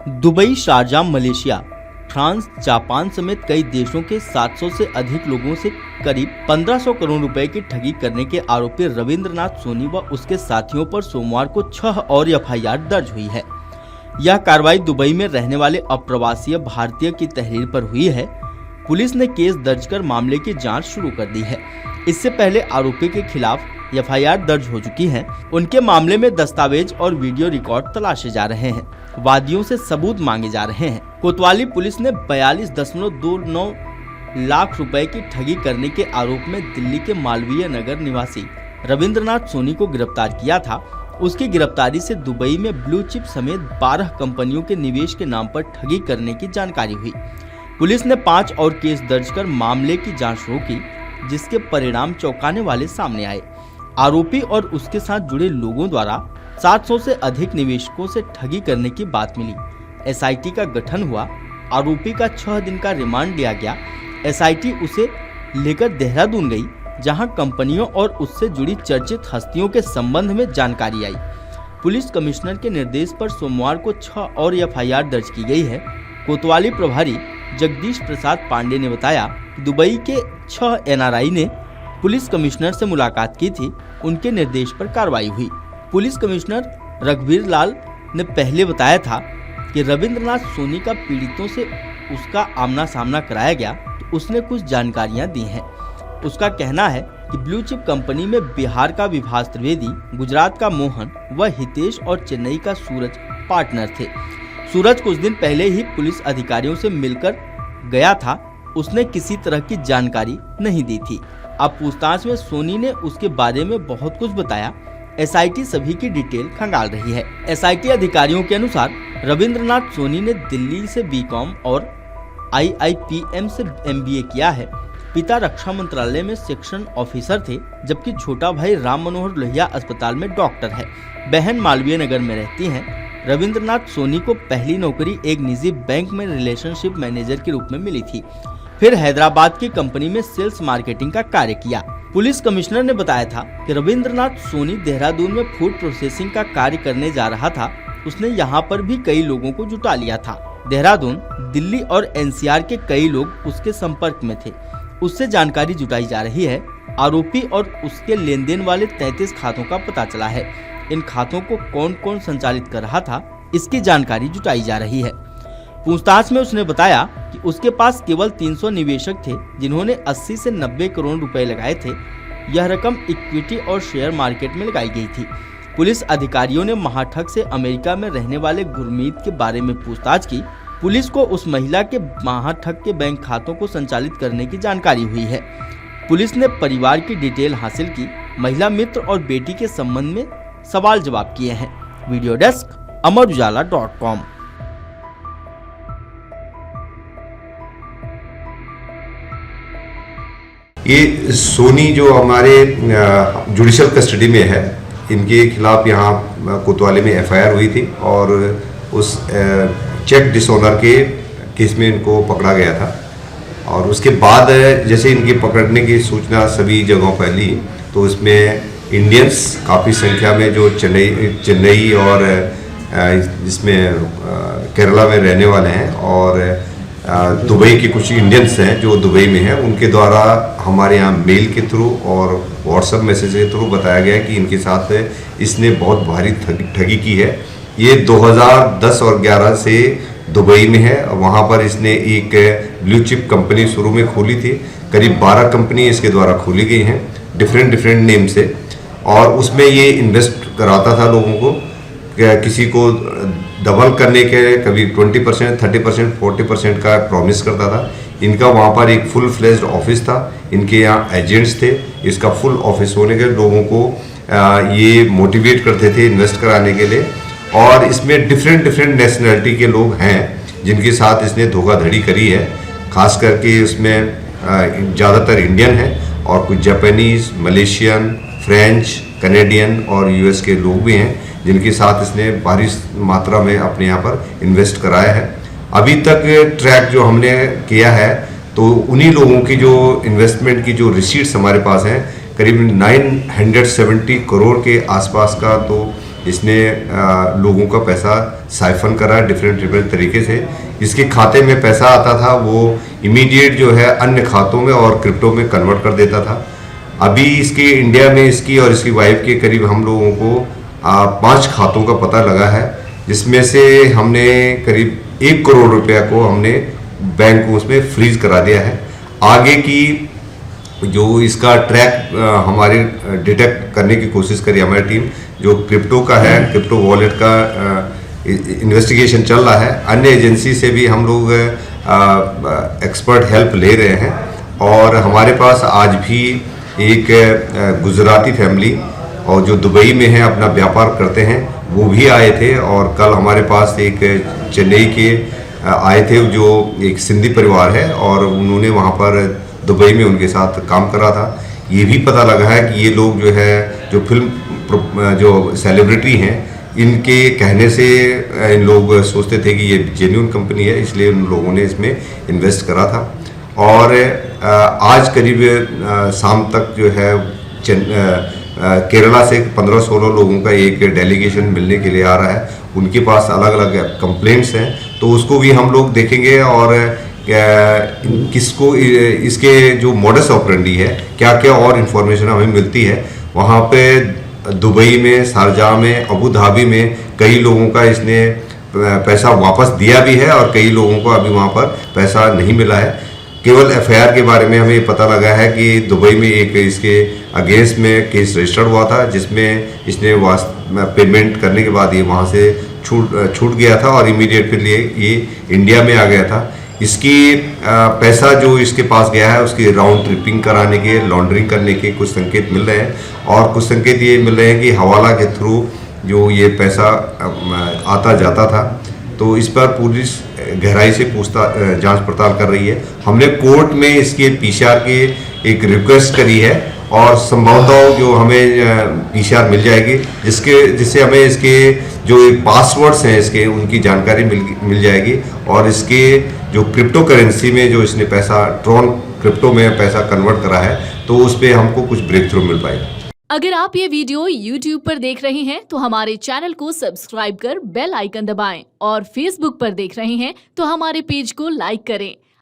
Dubai, Sharjah, Malaysia, France, Japan समेत कई देशों के 700 से अधिक लोगों से करीब 1500 करोड़ रुपए की ठगी करने के आरोपी रविंद्रनाथ सोनी व उसके साथियों पर सोमवार को 6 और एफआईआर दर्ज हुई है। यह कार्रवाई दुबई में रहने वाले अप्रवासी भारतीय की तहरीर पर हुई है। पुलिस ने केस दर्ज कर मामले की जांच शुरू कर दी है। इससे पहले आरोपी के खिलाफ एफआईआर दर्ज हो चुकी है। उनके मामले में दस्तावेज और वीडियो रिकॉर्ड तलाशे जा रहे हैं। वादियों से सबूत मांगे जा रहे हैं। कोतवाली पुलिस ने 42.29 लाख रुपए की ठगी करने के आरोप में दिल्ली के मालवीय नगर निवासी रविंद्रनाथ सोनी को गिरफ्तार किया था। उसकी गिरफ्तारी से दुबई में ब्लू चिप समेत 12 कंपनियों के निवेश के नाम पर ठगी करने की जानकारी हुई। पुलिस ने 5 और केस दर्ज कर मामले की जांच शुरू की, जिसके परिणाम चौंकाने वाले सामने आए। आरोपी और उसके साथ जुड़े लोगों द्वारा 700 से अधिक निवेशकों से ठगी करने की बात मिली। एसआईटी का गठन हुआ। आरोपी का 6 दिन का रिमांड लिया गया। एसआईटी उसे लेकर देहरादून गई, जहां कंपनियों और उससे जुड़ी चर्चित हस्तियों के संबंध में जानकारी आई। पुलिस कमिश्नर के निर्देश पर सोमवार को 6 और एफआईआर दर्ज की गई है। कोतवाली प्रभारी जगदीश प्रसाद पांडे ने बताया कि दुबई के 6 एनआरआई ने पुलिस कमिश्नर से मुलाकात की थी। उनके निर्देश पर कार्रवाई हुई। पुलिस कमिश्नर रघुवीर लाल ने पहले बताया था कि रविंद्रनाथ सोनी का पीड़ितों से उसका आमना सामना कराया गया, तो उसने कुछ जानकारियां दी हैं। उसका कहना है कि ब्लू चिप कंपनी में बिहार का विभास त्रिवेदी, गुजरात का मोहन व हितेश और चेन्नई का सूरज पार्टनर थे। सूरज कुछ दिन पहले ही पुलिस अधिकारियों से मिलकर गया था। उसने किसी तरह की जानकारी नहीं दी थी। अब पूछताछ में सोनी ने उसके बारे में बहुत कुछ बताया। एसआईटी सभी की डिटेल खंगाल रही है। एसआईटी अधिकारियों के अनुसार रविंद्रनाथ सोनी ने दिल्ली से बीकॉम और आईआईपीएम से एमबीए किया है। पिता रक्षा मंत्रालय में सेक्शन ऑफिसर थे, जबकि छोटा भाई राम मनोहर लोहिया अस्पताल में डॉक्टर है। बहन मालवीय नगर में रहती हैं। रविंद्रनाथ सोनी को पहली नौकरी एक निजी बैंक में रिलेशनशिप मैनेजर के रूप में मिली थी। फिर हैदराबाद की कंपनी में सेल्स मार्केटिंग का कार्य किया। पुलिस कमिश्नर ने बताया था कि रविंद्रनाथ सोनी देहरादून में फूड प्रोसेसिंग का कार्य करने जा रहा था। उसने यहाँ पर भी कई लोगों को जुटा लिया था। देहरादून, दिल्ली और एनसीआर के कई लोग उसके संपर्क में थे। उससे जानकारी जुटाई जा रही है। आरोपी और उसके लेन देन वाले 33 खातों का पता चला है। इन खातों को कौन कौन संचालित कर रहा था, इसकी जानकारी जुटाई जा रही है। पूछताछ में उसने बताया कि उसके पास केवल 300 निवेशक थे, जिन्होंने 80 से 90 करोड़ रुपए लगाए थे। यह रकम इक्विटी और शेयर मार्केट में लगाई गई थी। पुलिस अधिकारियों ने महाठग से अमेरिका में रहने वाले गुरमीत के बारे में पूछताछ की। पुलिस को उस महिला के महाठग के बैंक खातों को संचालित करने की जानकारी हुई है। पुलिस ने परिवार की डिटेल हासिल की। महिला मित्र और बेटी के संबंध में सवाल जवाब किए हैं। वीडियो डेस्क अमरउजाला.com। ये सोनी जो हमारे जुडिशियल कस्टडी में है, इनके खिलाफ यहाँ कोतवाली में एफआईआर हुई थी और उस चेक डिसऑनर के केस में इनको पकड़ा गया था। और उसके बाद जैसे इनकी पकड़ने की सूचना सभी जगहों फैली, तो इसमें इंडियंस काफ़ी संख्या में जो चेन्नई और जिसमें केरला में रहने वाले हैं और दुबई के कुछ इंडियंस हैं जो दुबई में हैं, उनके द्वारा हमारे यहाँ मेल के थ्रू और व्हाट्सएप मैसेज के थ्रू बताया गया कि इनके साथ इसने बहुत भारी ठगी की है। ये 2010 और 11 से दुबई में है। वहाँ पर इसने एक ब्लू चिप कंपनी शुरू में खोली थी। करीब 12 कंपनी इसके द्वारा खोली गई हैं डिफरेंट नेम से, और उसमें ये इन्वेस्ट कराता था लोगों को। किसी को डबल करने के कभी 20%, 30%, 40% का प्रॉमिस करता था। इनका वहाँ पर एक फुल फ्लेज्ड ऑफिस था। इनके यहाँ एजेंट्स थे। इसका फुल ऑफिस होने के लोगों को ये मोटिवेट करते थे इन्वेस्ट कराने के लिए। और इसमें डिफरेंट नेशनलिटी के लोग हैं जिनके साथ इसने धोखाधड़ी करी है। खास करके इसमें ज़्यादातर इंडियन है और कुछ जापानीज, मलेशियन, फ्रेंच, कनेडियन और यूएस के लोग भी हैं, जिनके साथ इसने भारी मात्रा में अपने यहाँ पर इन्वेस्ट कराया है। अभी तक ट्रैक जो हमने किया है, तो उन्हीं लोगों की जो इन्वेस्टमेंट की जो रिसीट्स हमारे पास हैं, करीब 970 करोड़ के आसपास का तो इसने लोगों का पैसा साइफन करा डिफरेंट तरीके से। इसके खाते में पैसा आता था वो इमीडिएट जो है अन्य खातों में और क्रिप्टो में कन्वर्ट कर देता था। अभी इसके इंडिया में इसकी और इसकी वाइफ के करीब हम लोगों को 5 खातों का पता लगा है, जिसमें से हमने करीब 1 करोड़ रुपया को हमने बैंक को उसमें फ्रीज करा दिया है। आगे की जो इसका ट्रैक हमारे डिटेक्ट करने की कोशिश करी हमारी टीम, जो क्रिप्टो का है, क्रिप्टो वॉलेट का इन्वेस्टिगेशन चल रहा है। अन्य एजेंसी से भी हम लोग एक्सपर्ट हेल्प ले रहे हैं और हमारे पास आज भी एक गुजराती फैमिली और जो दुबई में है अपना व्यापार करते हैं वो भी आए थे, और कल हमारे पास एक चेन्नई के आए थे जो एक सिंधी परिवार है और उन्होंने वहाँ पर दुबई में उनके साथ काम करा था। ये भी पता लगा है कि ये लोग जो है जो फिल्म जो सेलिब्रिटी हैं इनके कहने से इन लोग सोचते थे कि ये जेन्युइन कंपनी है, इसलिए उन लोगों ने इसमें इन्वेस्ट करा था। और आज करीब शाम तक जो है केरला से 15-16 लोगों का एक डेलीगेशन मिलने के लिए आ रहा है। उनके पास अलग अलग कंप्लेंट्स हैं, तो उसको भी हम लोग देखेंगे और किसको इसके जो मॉडस ऑपरेंडी है, क्या क्या और इन्फॉर्मेशन हमें मिलती है। वहाँ पे दुबई में, शारजाह में, अबू धाबी में कई लोगों का इसने पैसा वापस दिया भी है और कई लोगों को अभी वहाँ पर पैसा नहीं मिला है। केवल एफआईआर के बारे में हमें पता लगा है कि दुबई में एक इसके अगेंस्ट में केस रजिस्टर्ड हुआ था, जिसमें इसने पेमेंट करने के बाद ये वहाँ से छूट गया था और इमीडिएट फिर ये इंडिया में आ गया था। इसकी पैसा जो इसके पास गया है उसकी राउंड ट्रिपिंग कराने के, लॉन्ड्रिंग करने के कुछ संकेत मिल रहे हैं, और कुछ संकेत ये मिल रहे हैं कि हवाला के थ्रू जो ये पैसा आता जाता था। तो इस पर पुलिस गहराई से जांच पड़ताल कर रही है। हमने कोर्ट में इसके पीसीआर की एक रिक्वेस्ट करी है और संभवतः जो हमें पीसीआर मिल जाएगी, जिससे हमें इसके जो पासवर्ड्स हैं इसके उनकी जानकारी मिल जाएगी, और इसके जो क्रिप्टो करेंसी में जो इसने पैसा ट्रॉन क्रिप्टो में पैसा कन्वर्ट करा है, तो उस पर हमको कुछ ब्रेक थ्रू मिल पाएगा। अगर आप ये वीडियो YouTube पर देख रहे हैं तो हमारे चैनल को सब्सक्राइब कर बेल आइकन दबाएं, और Facebook पर देख रहे हैं तो हमारे पेज को लाइक करें।